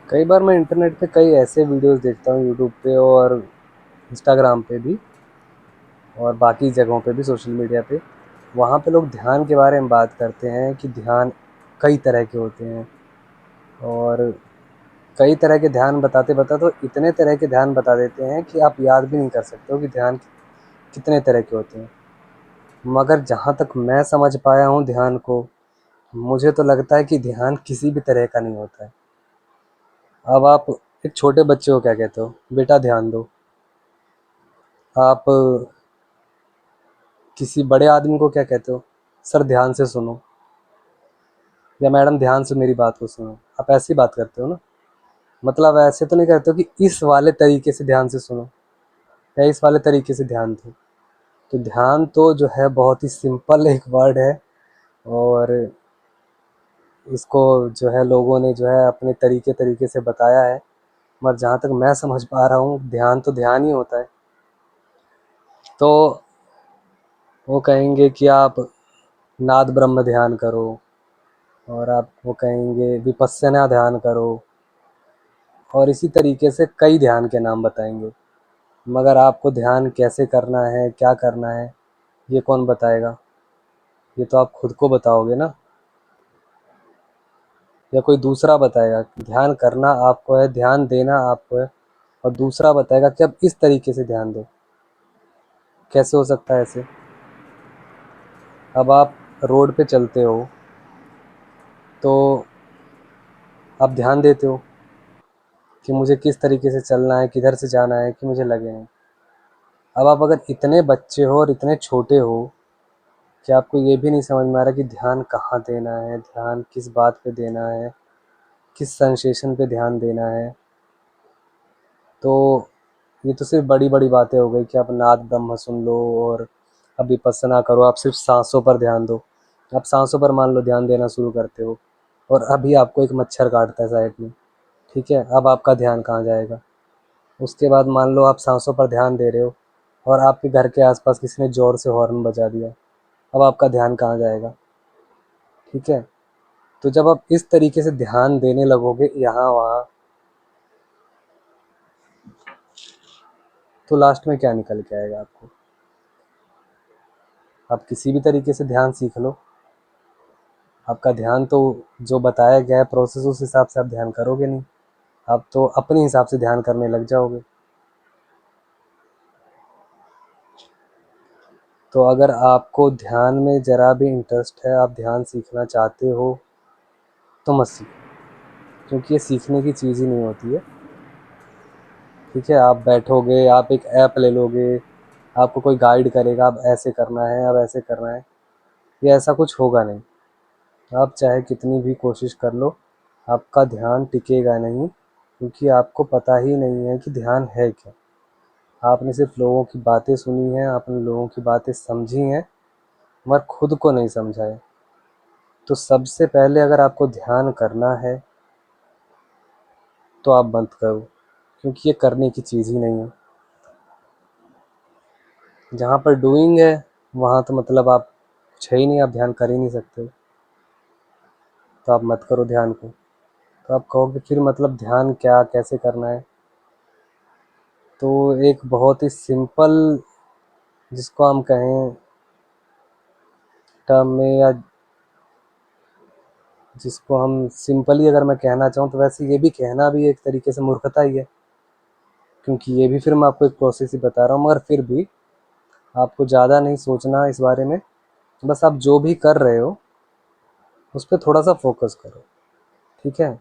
कई बार मैं इंटरनेट पे कई ऐसे वीडियोस देखता हूँ, यूट्यूब पे और इंस्टाग्राम पे भी और बाकी जगहों पे भी, सोशल मीडिया पे। वहाँ पे लोग ध्यान के बारे में बात करते हैं कि ध्यान कई तरह के होते हैं। और कई तरह के ध्यान बताते बताते तो इतने तरह के ध्यान बता देते हैं कि आप याद भी नहीं कर सकते हो कि ध्यान कितने तरह के होते हैं। मगर जहाँ तक मैं समझ पाया हूँ ध्यान को, मुझे तो लगता है कि ध्यान किसी भी तरह का नहीं होता है। अब आप एक छोटे बच्चे को क्या कहते हो? बेटा ध्यान दो। आप किसी बड़े आदमी को क्या कहते हो? सर ध्यान से सुनो, या मैडम ध्यान से मेरी बात को सुनो। आप ऐसी बात करते हो ना। मतलब ऐसे तो नहीं करते हो कि इस वाले तरीके से ध्यान से सुनो या इस वाले तरीके से ध्यान दो। तो ध्यान तो जो है बहुत ही सिंपल एक वर्ड है, और इसको जो है लोगों ने जो है अपने तरीके तरीके से बताया है। मगर जहाँ तक मैं समझ पा रहा हूँ, ध्यान तो ध्यान ही होता है। तो वो कहेंगे कि आप नाद ब्रह्म ध्यान करो, और आप वो कहेंगे विपस्सना ध्यान करो, और इसी तरीके से कई ध्यान के नाम बताएंगे। मगर आपको ध्यान कैसे करना है, क्या करना है, ये कौन बताएगा? ये तो आप खुद को बताओगे ना, या कोई दूसरा बताएगा? ध्यान करना आपको है, ध्यान देना आपको है, और दूसरा बताएगा कि अब इस तरीके से ध्यान दो। कैसे हो सकता है ऐसे? अब आप रोड पे चलते हो तो आप ध्यान देते हो कि मुझे किस तरीके से चलना है, किधर से जाना है, कि मुझे लगे नहीं। अब आप अगर इतने बच्चे हो और इतने छोटे हो कि आपको ये भी नहीं समझ में आ रहा कि ध्यान कहाँ देना है, ध्यान किस बात पे देना है, किस सेंसेशन पे ध्यान देना है, तो ये तो सिर्फ बड़ी बड़ी बातें हो गई कि आप नाद ब्रह्म सुन लो और अब विपස්සना करो, आप सिर्फ सांसों पर ध्यान दो। आप सांसों पर मान लो ध्यान देना शुरू करते हो, और अभी आपको एक मच्छर काटता है साइड में, ठीक है? अब आपका ध्यान कहाँ जाएगा? उसके बाद मान लो आप सांसों पर ध्यान दे रहे हो और आपके घर के आसपास किसी ने ज़ोर से हॉर्न बजा दिया। अब आपका ध्यान कहाँ जाएगा? ठीक है? तो जब आप इस तरीके से ध्यान देने लगोगे यहाँ वहाँ, तो लास्ट में क्या निकल के आएगा आपको? आप किसी भी तरीके से ध्यान सीख लो, आपका ध्यान तो जो बताया गया है प्रोसेस, उस हिसाब से आप ध्यान करोगे नहीं। आप तो अपने हिसाब से ध्यान करने लग जाओगे। तो अगर आपको ध्यान में ज़रा भी इंटरेस्ट है, आप ध्यान सीखना चाहते हो, तो मत सीखो, क्योंकि ये सीखने की चीज़ ही नहीं होती है। ठीक है? आप बैठोगे, आप एक ऐप ले लोगे, आपको कोई गाइड करेगा, अब ऐसे करना है, अब ऐसे करना है, ये ऐसा कुछ होगा नहीं। आप चाहे कितनी भी कोशिश कर लो, आपका ध्यान टिकेगा नहीं, क्योंकि आपको पता ही नहीं है कि ध्यान है क्या। आपने सिर्फ लोगों की बातें सुनी हैं, आपने लोगों की बातें समझी हैं, मगर खुद को नहीं समझा है। तो सबसे पहले अगर आपको ध्यान करना है तो आप मत करो, क्योंकि ये करने की चीज़ ही नहीं है। जहाँ पर डूइंग है वहाँ तो मतलब आप कुछ है ही नहीं, आप ध्यान कर ही नहीं सकते। तो आप मत करो ध्यान को। तो आप कहोगे फिर मतलब ध्यान क्या, कैसे करना है? तो एक बहुत ही सिंपल, जिसको हम कहें टर्म में, या जिसको हम सिंपली अगर मैं कहना चाहूँ, तो वैसे ये भी कहना भी एक तरीके से मूर्खता ही है, क्योंकि ये भी फिर मैं आपको एक प्रोसेस ही बता रहा हूँ। मगर फिर भी आपको ज़्यादा नहीं सोचना इस बारे में। बस आप जो भी कर रहे हो उस पर थोड़ा सा फोकस करो। ठीक है?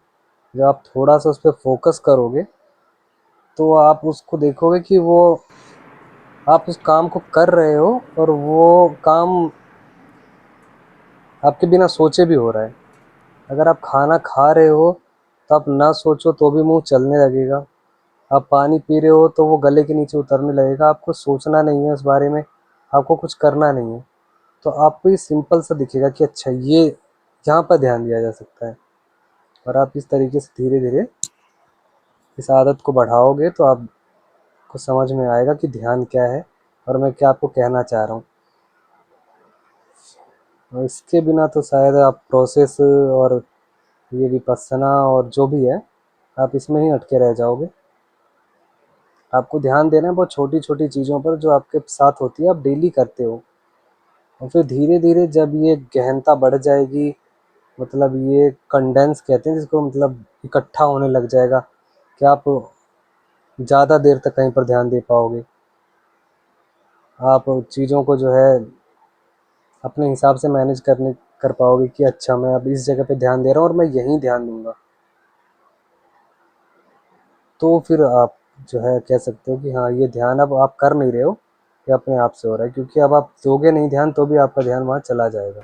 जब आप थोड़ा सा उस पर फोकस करोगे तो आप उसको देखोगे कि वो, आप उस काम को कर रहे हो और वो काम आपके बिना सोचे भी हो रहा है। अगर आप खाना खा रहे हो तो आप ना सोचो तो भी मुंह चलने लगेगा। आप पानी पी रहे हो तो वो गले के नीचे उतरने लगेगा। आपको सोचना नहीं है उस बारे में, आपको कुछ करना नहीं है। तो आपको ये सिंपल सा दिखेगा कि अच्छा ये यहाँ पर ध्यान दिया जा सकता है। और आप इस तरीके से धीरे धीरे इस आदत को बढ़ाओगे तो आपको समझ में आएगा कि ध्यान क्या है और मैं क्या आपको कहना चाह रहा हूँ। और इसके बिना तो शायद आप प्रोसेस और ये विपස්සना और जो भी है, आप इसमें ही अटके रह जाओगे। आपको ध्यान देना है बहुत छोटी-छोटी चीज़ों पर जो आपके साथ होती है, आप डेली करते हो। और फिर धीरे-धीरे जब ये गहनता बढ़ जाएगी, मतलब ये कंडेंस कहते हैं जिसको, मतलब इकट्ठा होने लग जाएगा कि आप ज़्यादा देर तक कहीं पर ध्यान दे पाओगे। आप चीज़ों को जो है अपने हिसाब से मैनेज करने कर पाओगे कि अच्छा मैं अब इस जगह पे ध्यान दे रहा हूँ और मैं यहीं ध्यान दूँगा। तो फिर आप जो है कह सकते हो कि हाँ, ये ध्यान अब आप कर नहीं रहे हो, ये अपने आप से हो रहा है, क्योंकि अब आप दोगे नहीं ध्यान तो भी आपका ध्यान वहाँ चला जाएगा।